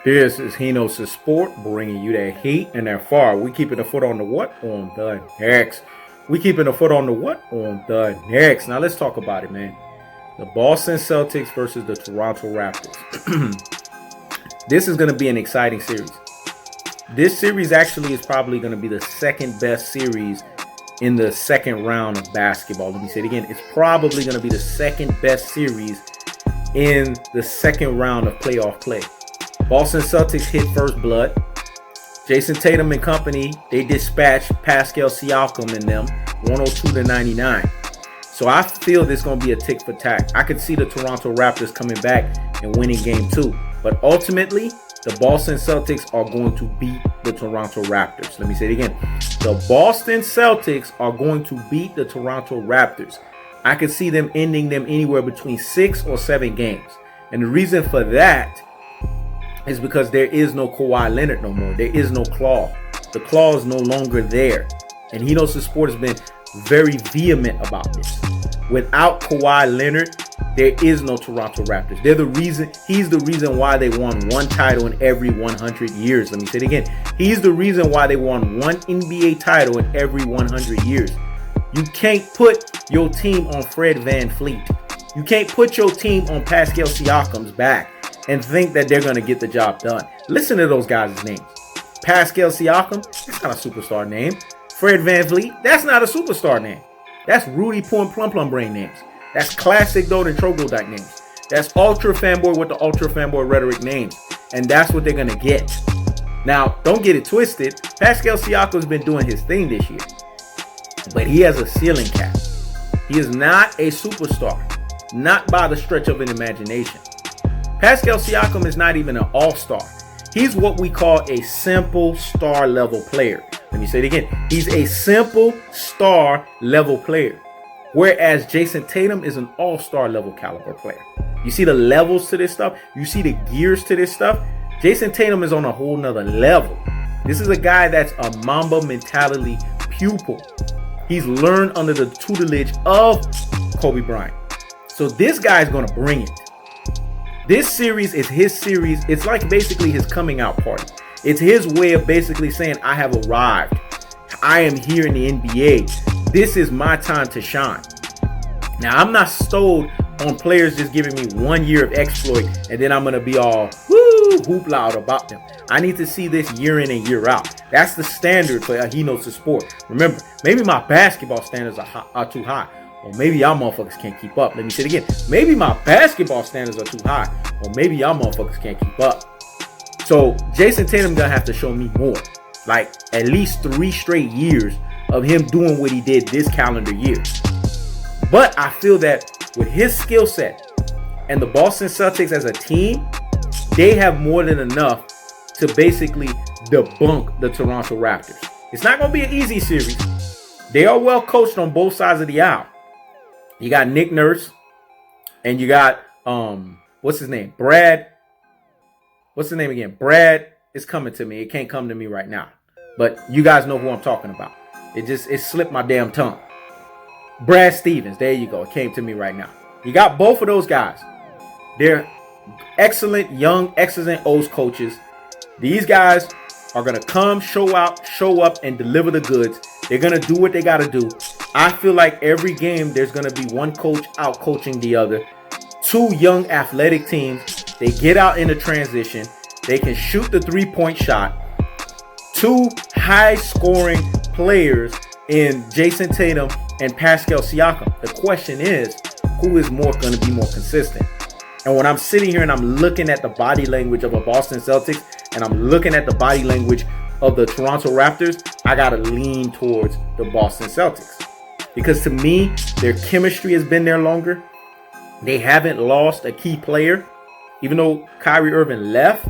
This is Henos Sport, bringing you that heat and that fire. We keeping the foot on the what? On the next. We keeping the foot on the what? On the next. Now let's talk about it, man. The Boston Celtics versus the Toronto Raptors. This is going to be an exciting series. This series actually is probably going to be the second best series in the second round of basketball. Let me say it again. It's probably going to be the second best series in the second round of playoff play. Boston Celtics hit first blood. Jason Tatum and company, they dispatched Pascal Siakam and them 102-99. So I feel this is going to be a tick for tack. I could see the Toronto Raptors coming back and winning game 2. But ultimately, the Boston Celtics are going to beat the Toronto Raptors. Let me say it again. The Boston Celtics are going to beat the Toronto Raptors. I could see them ending them anywhere between 6 or 7 games. And the reason for that is because there is no Kawhi Leonard no more. There is no claw. The claw is no longer there. And Henos Sport has been very vehement about this. Without Kawhi Leonard, there is no Toronto Raptors. They're the reason. He's the reason why they won one title in every 100 years. Let me say it again. He's the reason why they won one NBA title in every 100 years. You can't put your team on Fred VanVleet. You can't put your team on Pascal Siakam's back and think that they're going to get the job done. Listen to those guys' names. Pascal Siakam, that's not a superstar name. Fred VanVleet, that's not a superstar name. That's Rudy Plum Brain names. That's classic Doden Troglodyte names. That's ultra fanboy with the ultra fanboy rhetoric names. And that's what they're going to get. Now, don't get it twisted. Pascal Siakam's been doing his thing this year. But he has a ceiling cap. He is not a superstar. Not by the stretch of an imagination. Pascal Siakam is not even an all-star. He's what we call a simple star level player. Let me say it again. He's a simple star level player. Whereas Jason Tatum is an all-star level caliber player. You see the levels to this stuff? You see the gears to this stuff? Jason Tatum is on a whole nother level. This is a guy that's a Mamba mentality pupil. He's learned under the tutelage of Kobe Bryant. So this guy's going to bring it. This series is his series. It's like basically his coming out party. It's his way of basically saying, I have arrived. I am here in the NBA. This is my time to shine. Now, I'm not stoked on players just giving me 1 year of exploit and then I'm going to be all hoop loud about them. I need to see this year in and year out. That's the standard for Henos Sport. Remember, maybe my basketball standards are too high. Or maybe y'all motherfuckers can't keep up. Let me say it again. Maybe my basketball standards are too high. Or maybe y'all motherfuckers can't keep up. So Jason Tatum gonna have to show me more. Like at least 3 straight years of him doing what he did this calendar year. But I feel that with his skill set and the Boston Celtics as a team, they have more than enough to basically debunk the Toronto Raptors. It's not gonna be an easy series. They are well coached on both sides of the aisle. You got Nick Nurse, and you got what's his name? Brad. What's his name again? Brad is coming to me. It can't come to me right now. But you guys know who I'm talking about. It slipped my damn tongue. Brad Stevens. There you go. It came to me right now. You got both of those guys. They're excellent young X's and O's coaches. These guys are going to come, show up, and deliver the goods. They're going to do what they got to do. I feel like every game there's going to be one coach out coaching the other. 2 young athletic teams. They get out in the transition. They can shoot the 3-point shot. 2 high-scoring players in Jason Tatum and Pascal Siakam. The question is, who is going to be more consistent? And when I'm sitting here and I'm looking at the body language of a Boston Celtics and I'm looking at the body language of the Toronto Raptors, I got to lean towards the Boston Celtics. Because to me, their chemistry has been there longer. They haven't lost a key player. Even though Kyrie Irving left,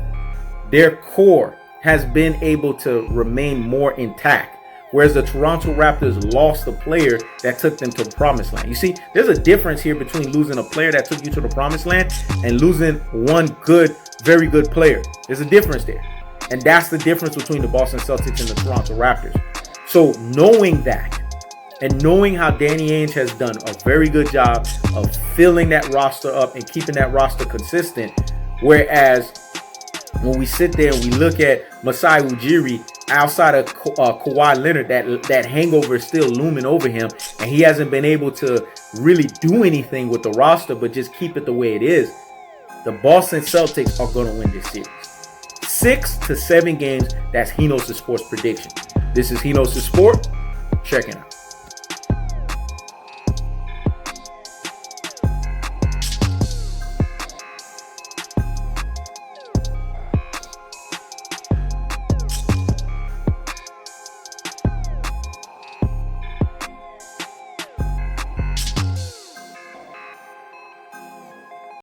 their core has been able to remain more intact. Whereas the Toronto Raptors lost a player that took them to the promised land. You see, there's a difference here between losing a player that took you to the promised land and losing one good, very good player. There's a difference there. And that's the difference between the Boston Celtics and the Toronto Raptors. So knowing that, and knowing how Danny Ainge has done a very good job of filling that roster up and keeping that roster consistent, whereas when we sit there and we look at Masai Ujiri, outside of Kawhi Leonard, that hangover is still looming over him, and he hasn't been able to really do anything with the roster, but just keep it the way it is. The Boston Celtics are going to win this series. 6 to 7 games. That's Henos' Sports prediction. This is Henos' Sport. Check it out.